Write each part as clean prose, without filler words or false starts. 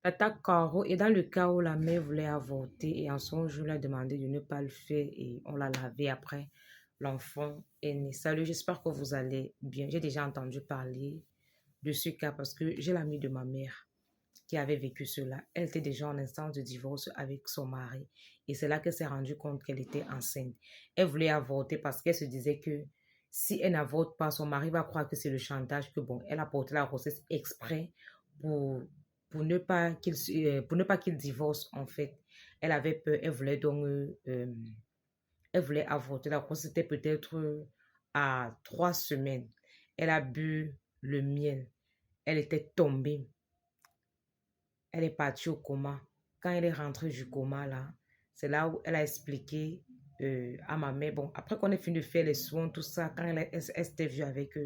Tata Caro, et dans le cas où la mère voulait avorter et en son jour, lui a demandé de ne pas le faire et on l'a lavé après, l'enfant est né. Salut, j'espère que vous allez bien. J'ai déjà entendu parler de ce cas parce que j'ai l'amie de ma mère qui avait vécu cela. Elle était déjà en instance de divorce avec son mari et c'est là qu'elle s'est rendue compte qu'elle était enceinte. Elle voulait avorter parce qu'elle se disait que si elle n'avorte pas, son mari va croire que c'est le chantage, que bon, elle a porté la grossesse exprès pour, pour ne pas qu'il divorce en fait. Elle avait peur, elle voulait donc elle voulait avorter. La grossesse était peut-être à 3 semaines. Elle a bu le miel. Elle était tombée. Elle est partie au coma. Quand elle est rentrée du coma, là, c'est là où elle a expliqué à ma mère. Bon, après qu'on ait fini de faire les soins, tout ça, quand elle s'était vue avec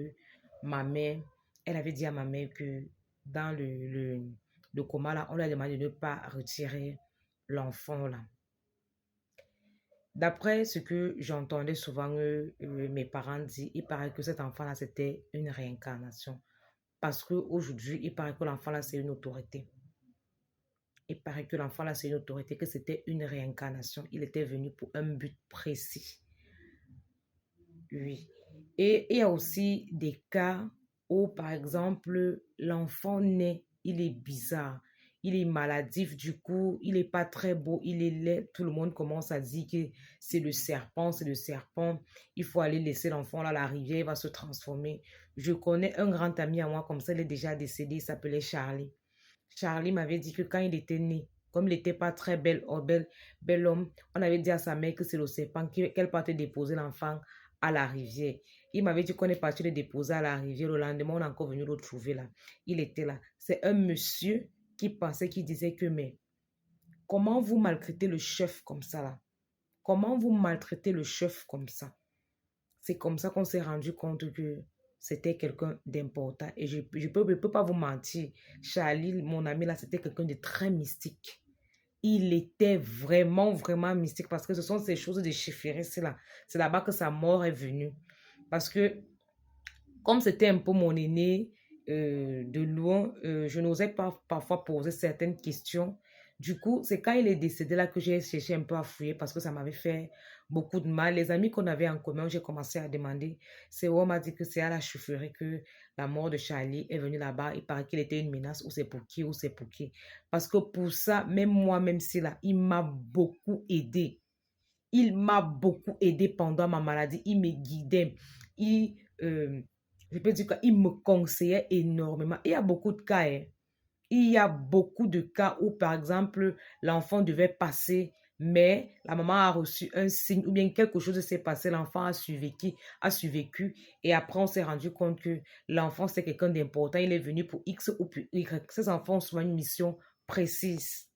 ma mère, elle avait dit à ma mère que dans le coma, là, on lui a demandé de ne pas retirer l'enfant, là. D'après ce que j'entendais souvent mes parents dire, il paraît que cet enfant-là, c'était une réincarnation. Parce qu'aujourd'hui, il paraît que l'enfant-là, c'est une autorité. Il paraît que l'enfant là, c'est une autorité, que c'était une réincarnation. Il était venu pour un but précis. Oui. Et il y a aussi des cas où, par exemple, l'enfant naît, il est bizarre, il est maladif, du coup, il n'est pas très beau, il est laid. Tout le monde commence à dire que c'est le serpent, c'est le serpent. Il faut aller laisser l'enfant là à la rivière, il va se transformer. Je connais un grand ami à moi, comme ça, il est déjà décédé, il s'appelait Charlie. Charlie m'avait dit que quand il était né, comme il n'était pas très bel homme, on avait dit à sa mère que c'est le serpent qu'elle partait déposer l'enfant à la rivière. Il m'avait dit qu'on est parti le déposer à la rivière. Le lendemain, on est encore venu le trouver là. Il était là. C'est un monsieur qui pensait, qui disait que, mais comment vous maltraitez le chef comme ça là? Comment vous maltraitez le chef comme ça? C'est comme ça qu'on s'est rendu compte que c'était quelqu'un d'important. Et je ne peux pas vous mentir. Charlie, mon ami là, c'était quelqu'un de très mystique. Il était vraiment, vraiment mystique parce que ce sont ces choses de chiffrer, c'est là. C'est là-bas que sa mort est venue. Parce que, comme c'était un peu mon aîné, de loin, je n'osais pas parfois poser certaines questions. Du coup, c'est quand il est décédé là que j'ai cherché un peu à fouiller parce que ça m'avait fait beaucoup de mal. Les amis qu'on avait en commun, j'ai commencé à demander. C'est où on m'a dit que c'est à la chefferie que la mort de Charlie est venue là-bas. Il paraît qu'il était une menace, ou c'est pour qui, ou c'est pour qui. Parce que pour ça, même moi, même si là, il m'a beaucoup aidé. Il m'a beaucoup aidé pendant ma maladie. Il me guidait. Je peux dire qu'il me conseillait énormément. Il y a beaucoup de cas. Hein. Il y a beaucoup de cas où, par exemple, l'enfant devait passer, mais la maman a reçu un signe ou bien quelque chose s'est passé, l'enfant a survécu. Et après, on s'est rendu compte que l'enfant, c'est quelqu'un d'important. Il est venu pour X ou pour Y. Ces enfants ont souvent une mission précise.